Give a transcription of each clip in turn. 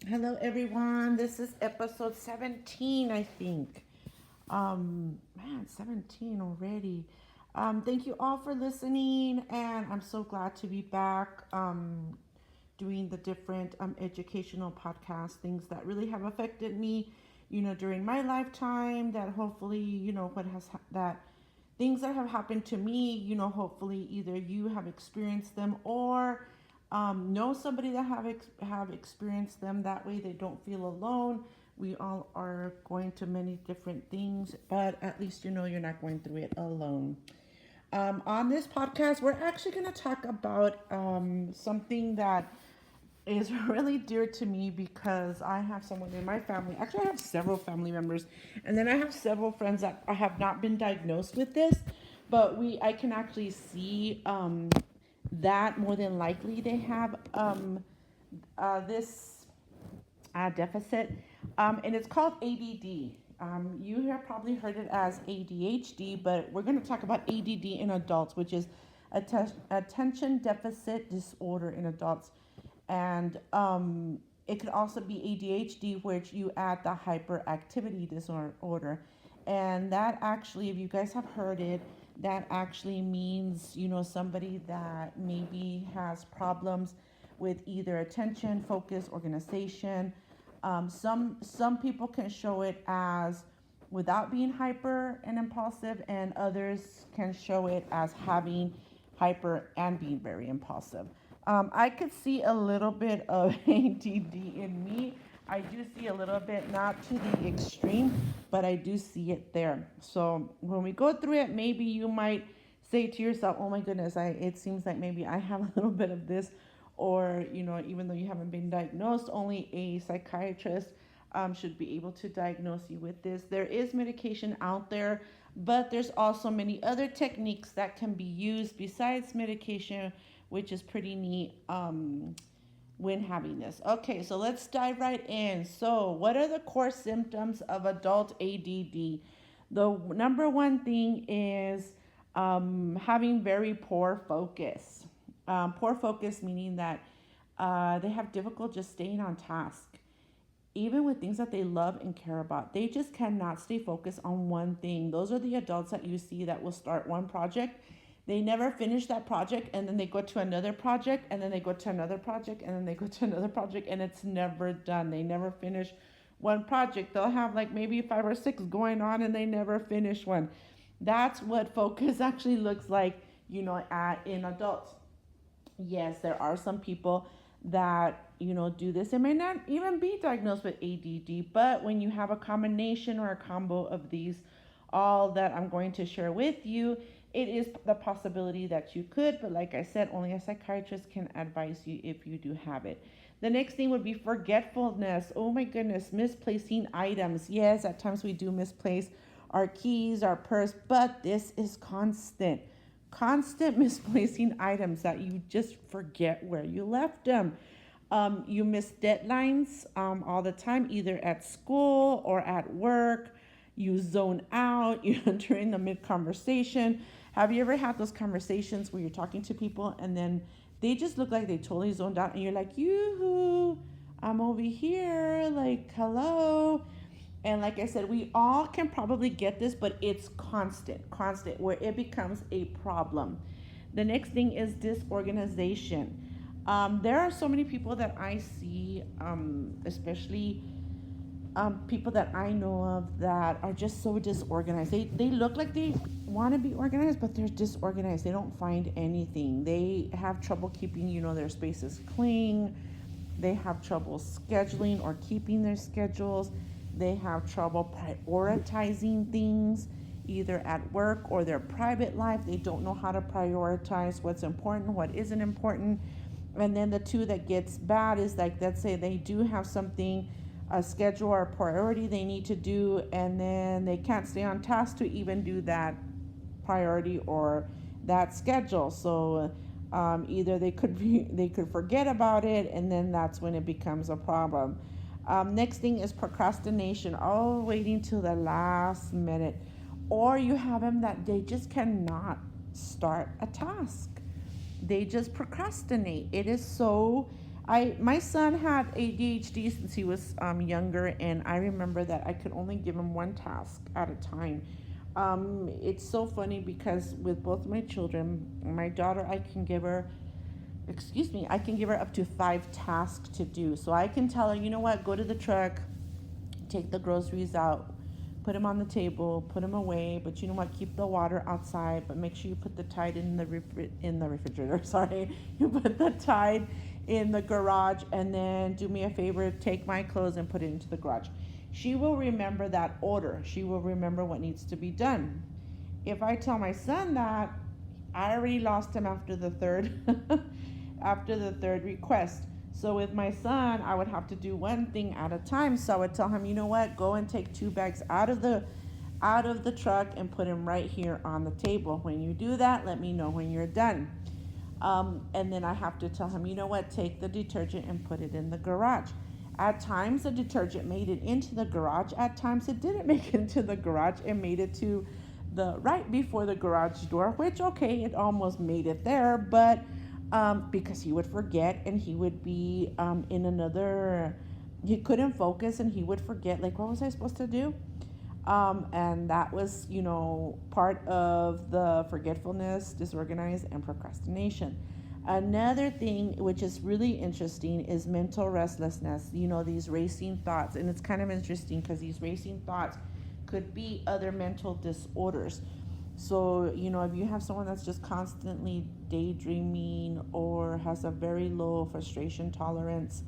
Hello, everyone. This is episode 17, I think. Man, 17 already. Thank you all for listening, and I'm so glad to be back doing the different educational podcast things that really have affected me, during my lifetime. That hopefully, that things that have happened to me, hopefully either you have experienced them or know somebody that have experienced them. That way they don't feel alone. We all are going to many different things, but at least you know you're not going through it alone. On this podcast, we're actually going to talk about something that is really dear to me because I have someone in my family. Actually, I have several family members, and then I have several friends that have not been diagnosed with this, but I can actually see that more than likely they have this deficit, and it's called ADD. You have probably heard it as ADHD, but we're going to talk about ADD in adults, which is attention deficit disorder in adults. And it could also be ADHD, which you add the hyperactivity disorder. And that actually, if you guys have heard it, that actually means, somebody that maybe has problems with either attention, focus, organization. Some people can show it as without being hyper and impulsive, and others can show it as having hyper and being very impulsive. I could see a little bit of ADD in me. I do see a little bit, not to the extreme, but I do see it there. So when we go through it, maybe you might say to yourself, "Oh my goodness, it seems like maybe I have a little bit of this," or even though you haven't been diagnosed, only a psychiatrist should be able to diagnose you with this. There is medication out there, but there's also many other techniques that can be used besides medication, which is pretty neat when having this. Okay, so let's dive right in. So, what are the core symptoms of adult ADD? The number one thing is having very poor focus. Poor focus meaning that they have difficult just staying on task, even with things that they love and care about. They just cannot stay focused on one thing. Those are the adults that you see that will start one project. They never finish that project, and then they go to another project, and then they go to another project, and then they go to another project, and it's never done. They never finish one project. They'll have like maybe five or six going on, and they never finish one. That's what focus actually looks like, in adults. Yes, there are some people that do this. It may not even be diagnosed with ADD, but when you have a combination or a combo of these, all that I'm going to share with you, it is the possibility that you could. But like I said, only a psychiatrist can advise you if you do have it. The next thing would be forgetfulness. Oh my goodness, misplacing items. Yes, at times we do misplace our keys, our purse, but this is constant misplacing items that you just forget where you left them. You miss deadlines all the time, either at school or at work. You zone out, during the mid conversation. Have you ever had those conversations where you're talking to people and then they just look like they totally zoned out and you're like, yoo-hoo, I'm over here, like, hello. And like I said, we all can probably get this, but it's constant, where it becomes a problem. The next thing is disorganization. There are so many people that I see, especially people that I know of that are just so disorganized. They look like they want to be organized, but they're disorganized. They don't find anything. They have trouble keeping, their spaces clean. They have trouble scheduling or keeping their schedules. They have trouble prioritizing things, either at work or their private life. They don't know how to prioritize what's important, what isn't important. And then the two that gets bad is like, let's say they do have something, a schedule or a priority they need to do, and then they can't stay on task to even do that priority or that schedule. So either they could forget about it, and then that's when it becomes a problem. Next thing is procrastination. Oh, waiting till the last minute, or you have them that they just cannot start a task. They just procrastinate. It is so. My son had ADHD since he was younger, and I remember that I could only give him one task at a time. It's so funny because with both my children, my daughter, I can give her up to 5 tasks to do. So I can tell her, you know what, go to the truck, take the groceries out, put them on the table, put them away. But you know what? Keep the water outside, but make sure you put the Tide in the refrigerator. Sorry, you put the Tide in the garage, and then do me a favor, take my clothes and put it into the garage. She will remember that order. She will remember what needs to be done. If I tell my son that, I already lost him after the third after the third request. So with my son, I would have to do one thing at a time. So I would tell him, you know what, go and take 2 bags out of the truck and put them right here on the table. When you do that, let me know when you're done. And then I have to tell him, you know what, take the detergent and put it in the garage. At times, the detergent made it into the garage. At times, it didn't make it into the garage. It made it to the right before the garage door, which, okay, it almost made it there, but because he would forget and he would be he couldn't focus and he would forget, like, what was I supposed to do? And that was, part of the forgetfulness, disorganized, and procrastination. Another thing which is really interesting is mental restlessness, these racing thoughts. And it's kind of interesting because these racing thoughts could be other mental disorders. So, if you have someone that's just constantly daydreaming or has a very low frustration tolerance,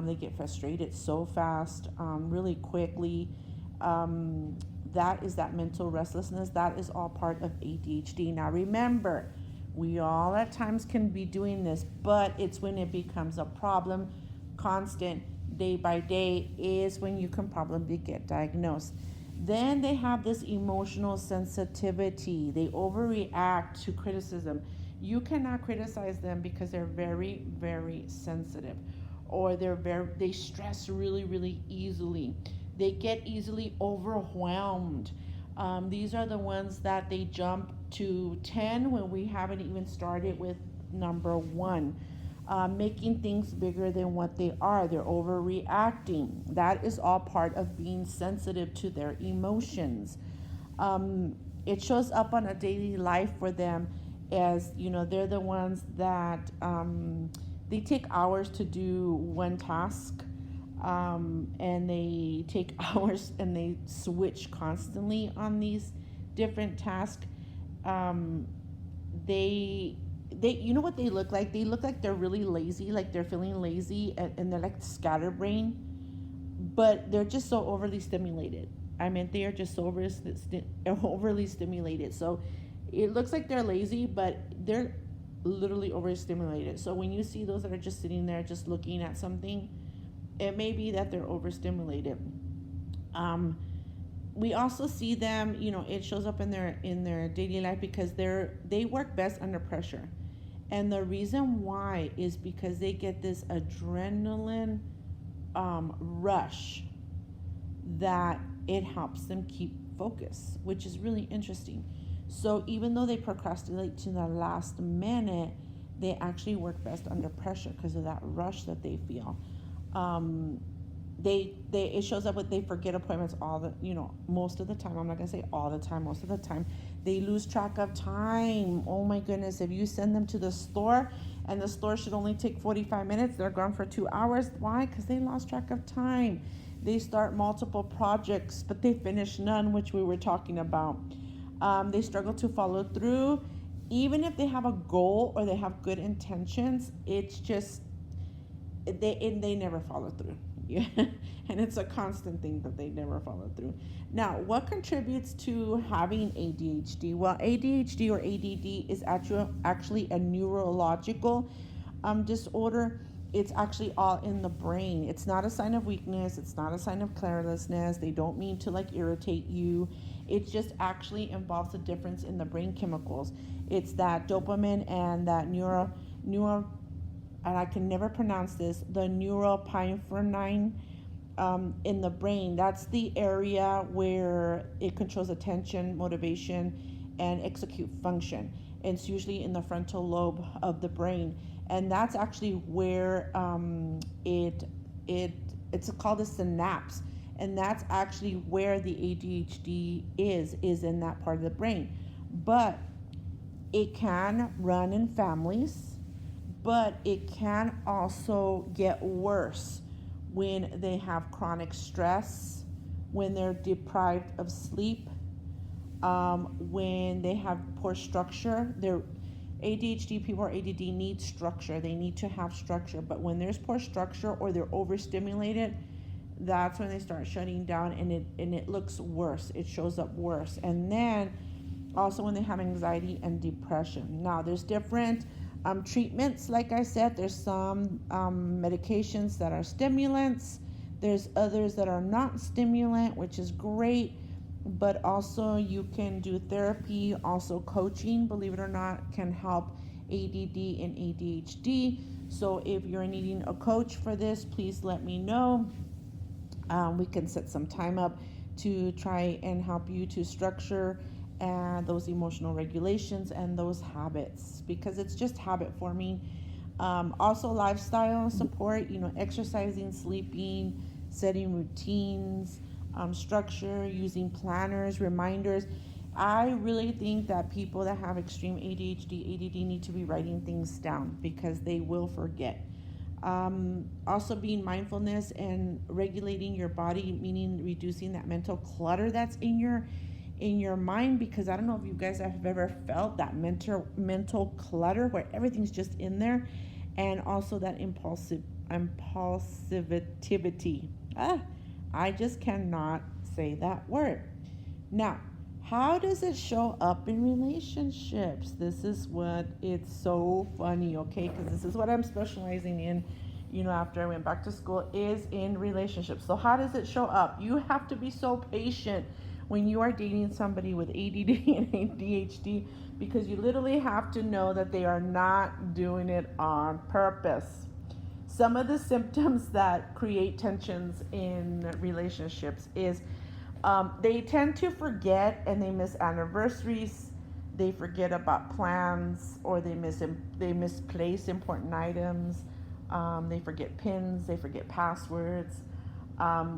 they get frustrated so fast, really quickly. That is that mental restlessness. That is all part of ADHD. Now, remember, we all at times can be doing this, but it's when it becomes a problem, constant, day by day, is when you can probably get diagnosed. Then they have this emotional sensitivity. They overreact to criticism. You cannot criticize them because they're very, very sensitive, or they stress really, really easily. They get easily overwhelmed. These are the ones that they jump to 10 when we haven't even started with number 1. Making things bigger than what they are. They're overreacting. That is all part of being sensitive to their emotions. It shows up on a daily life for them as, they're the ones that they take hours to do one task. And they take hours and they switch constantly on these different tasks. They you know what they look like? They look like they're really lazy, like they're feeling lazy, and they're like scatterbrained, but they're just so overly stimulated. I mean, they are just so overly stimulated. So it looks like they're lazy, but they're literally overstimulated. So when you see those that are just sitting there just looking at something, it may be that they're overstimulated. We also see them, it shows up in their daily life because they work best under pressure. And the reason why is because they get this adrenaline rush that it helps them keep focus, which is really interesting. So even though they procrastinate to the last minute, they actually work best under pressure because of that rush that they feel. It shows up with, they forget appointments most of the time. I'm not gonna say all the time, most of the time. They lose track of time. Oh my goodness, if you send them to the store and the store should only take 45 minutes, they're gone for 2 hours. Why? Because they lost track of time. They start multiple projects, but they finish none, which we were talking about. They struggle to follow through. Even if they have a goal or they have good intentions, it's just, they never follow through. Yeah. And it's a constant thing that they never follow through. Now, what contributes to having ADHD? Well, ADHD or ADD is actually a neurological disorder. It's actually all in the brain. It's not a sign of weakness. It's not a sign of carelessness. They don't mean to irritate you. It just actually involves a difference in the brain chemicals. It's that dopamine and that neural and I can never pronounce this, the neuropilin in the brain. That's the area where it controls attention, motivation, and execute function. And it's usually in the frontal lobe of the brain. and that's actually where it it's called a synapse, and that's actually where the ADHD is in that part of the brain. But it can run in families, but it can also get worse when they have chronic stress, when they're deprived of sleep, when they have poor structure. Their ADHD people or ADD need structure. They need to have structure. But when there's poor structure or they're overstimulated, that's when they start shutting down, and it looks worse. It shows up worse. And then also when they have anxiety and depression. Now there's different treatments. Like I said, there's some medications that are stimulants. There's others that are not stimulant, which is great. But also you can do therapy. Also coaching, believe it or not, can help ADD and ADHD. So if you're needing a coach for this, please let me know. We can set some time up to try and help you to structure and those emotional regulations and those habits, because it's just habit forming. Also lifestyle support, exercising, sleeping, setting routines, structure, using planners, reminders. I really think that people that have extreme ADHD, ADD need to be writing things down because they will forget. Also being mindfulness and regulating your body, meaning reducing that mental clutter that's in your mind, because I don't know if you guys have ever felt that mental clutter where everything's just in there, and also that impulsivity. I just cannot say that word. Now, how does it show up in relationships? This is what it's so funny, okay? Because this is what I'm specializing in, after I went back to school, is in relationships. So how does it show up? You have to be so patient when you are dating somebody with ADD and ADHD, because you literally have to know that they are not doing it on purpose. Some of the symptoms that create tensions in relationships is they tend to forget and they miss anniversaries. They forget about plans, or they misplace important items. They forget pins. They forget passwords.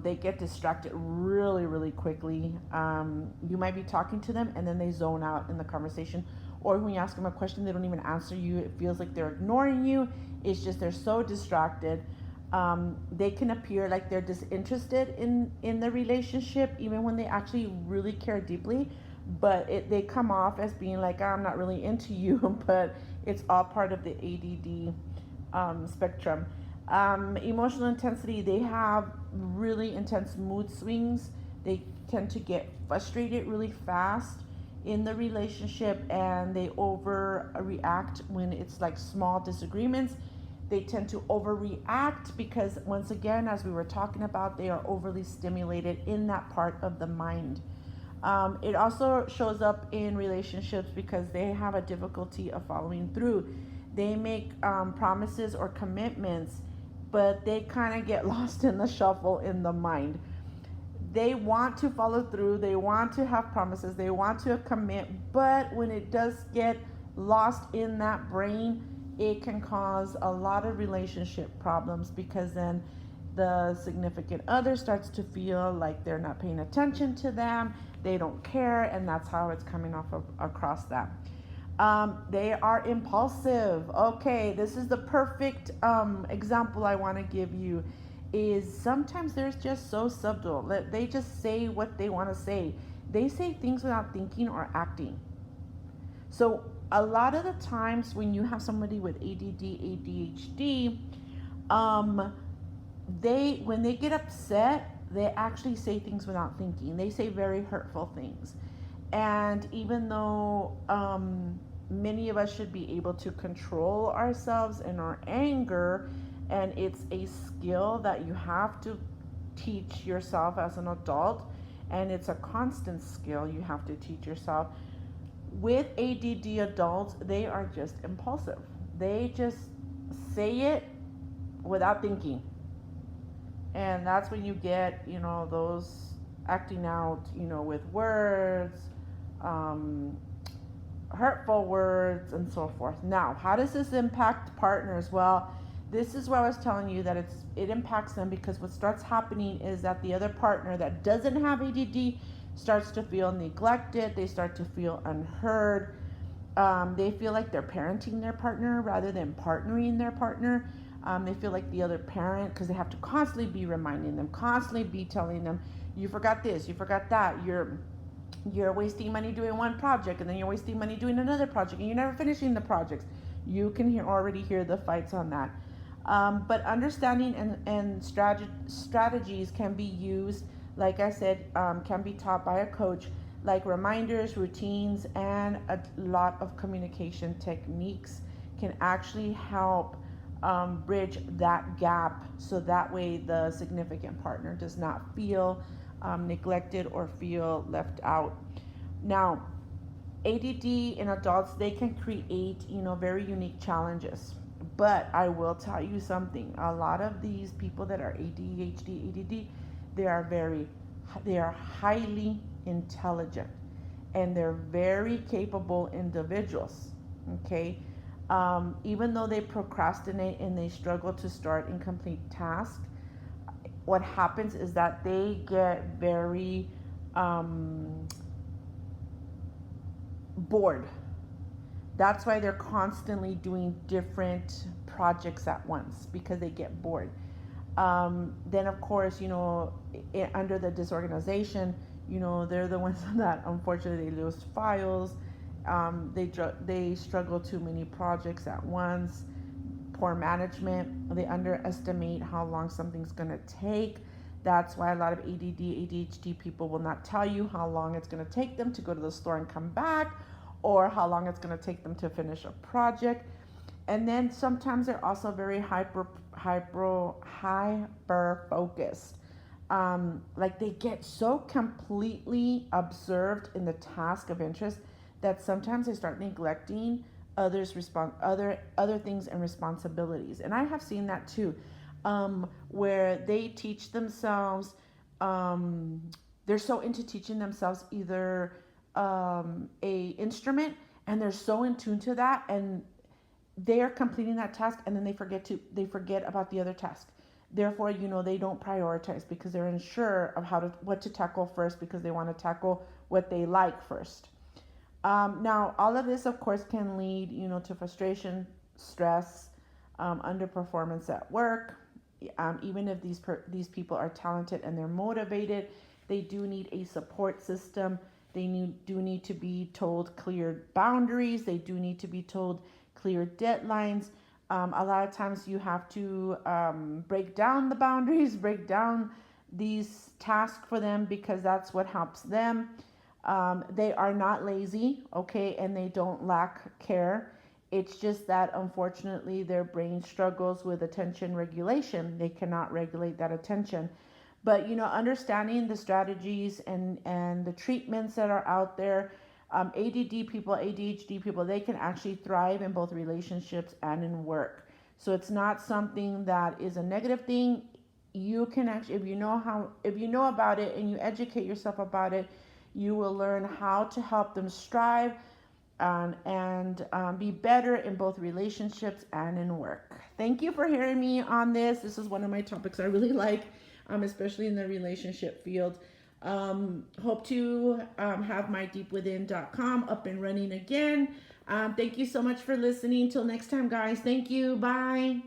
They get distracted really, really quickly. You might be talking to them and then they zone out in the conversation. Or when you ask them a question, they don't even answer you. It feels like they're ignoring you. It's just they're so distracted. They can appear like they're disinterested in the relationship, even when they actually really care deeply. But they come off as being like, I'm not really into you, but it's all part of the ADD spectrum. Emotional intensity, they have really intense mood swings. They tend to get frustrated really fast in the relationship, and they overreact when it's like small disagreements. They tend to overreact because, once again, as we were talking about, they are overly stimulated in that part of the mind. It also shows up in relationships because they have a difficulty of following through. They make promises or commitments, but they kind of get lost in the shuffle in the mind. They want to follow through, they want to have promises, they want to commit, but when it does get lost in that brain, it can cause a lot of relationship problems, because then the significant other starts to feel like they're not paying attention to them, they don't care, and that's how it's coming across them. They are impulsive. Okay, this is the perfect example I want to give you. Is sometimes they're just so subtle. They just say what they want to say. They say things without thinking or acting. So a lot of the times when you have somebody with ADD, ADHD, when they get upset, they actually say things without thinking. They say very hurtful things. And even though many of us should be able to control ourselves and our anger, and it's a skill that you have to teach yourself as an adult, and it's a constant skill you have to teach yourself. With ADD adults, they are just impulsive. They just say it without thinking. And that's when you get, those acting out, with words, hurtful words, and so forth. Now, how does this impact partners? Well, this is where I was telling you that it impacts them, because what starts happening is that the other partner that doesn't have ADD starts to feel neglected. They start to feel unheard. They feel like they're parenting their partner rather than partnering their partner. They feel like the other parent, because they have to constantly be reminding them, constantly be telling them, you forgot this, you forgot that, you're wasting money doing one project, and then you're wasting money doing another project, and you're never finishing the projects. You can already hear the fights on that. But understanding and strategies can be used, like I said, can be taught by a coach, like reminders, routines, and a lot of communication techniques can actually help bridge that gap, so that way the significant partner does not feel neglected or feel left out. Now, ADD in adults, they can create, very unique challenges. But I will tell you something. A lot of these people that are ADHD, ADD, they are they are highly intelligent, and they're very capable individuals. Okay, even though they procrastinate and they struggle to start incomplete tasks, what happens is that they get very bored. That's why they're constantly doing different projects at once, because they get bored. Then, of course, under the disorganization, they're the ones that unfortunately they lose files. They struggle too many projects at once. Poor management. They underestimate how long something's going to take. That's why a lot of ADD, ADHD people will not tell you how long it's going to take them to go to the store and come back, or how long it's going to take them to finish a project. And then sometimes they're also very hyper focused. Like they get so completely absorbed in the task of interest that sometimes they start neglecting other things and responsibilities. And I have seen that too, where they teach themselves. They're so into teaching themselves either a instrument, and they're so in tune to that, and they are completing that task, and then they forget about the other task. Therefore, they don't prioritize, because they're unsure of what to tackle first, because they want to tackle what they like first. Now, all of this, of course, can lead, to frustration, stress, underperformance at work. Even if these people are talented and they're motivated, they do need a support system. They do need to be told clear boundaries. They do need to be told clear deadlines. A lot of times you have to break down the boundaries, break down these tasks for them, because that's what helps them. They are not lazy, okay, and they don't lack care. It's just that unfortunately their brain struggles with attention regulation. They cannot regulate that attention. But understanding the strategies and the treatments that are out there, ADD people, ADHD people, they can actually thrive in both relationships and in work. So it's not something that is a negative thing. You can actually, if you know about it and you educate yourself about it, you will learn how to help them strive and be better in both relationships and in work. Thank you for hearing me on this. This is one of my topics I really like, especially in the relationship field. Hope to have mydeepwithin.com up and running again. Thank you so much for listening. Till next time, guys. Thank you. Bye.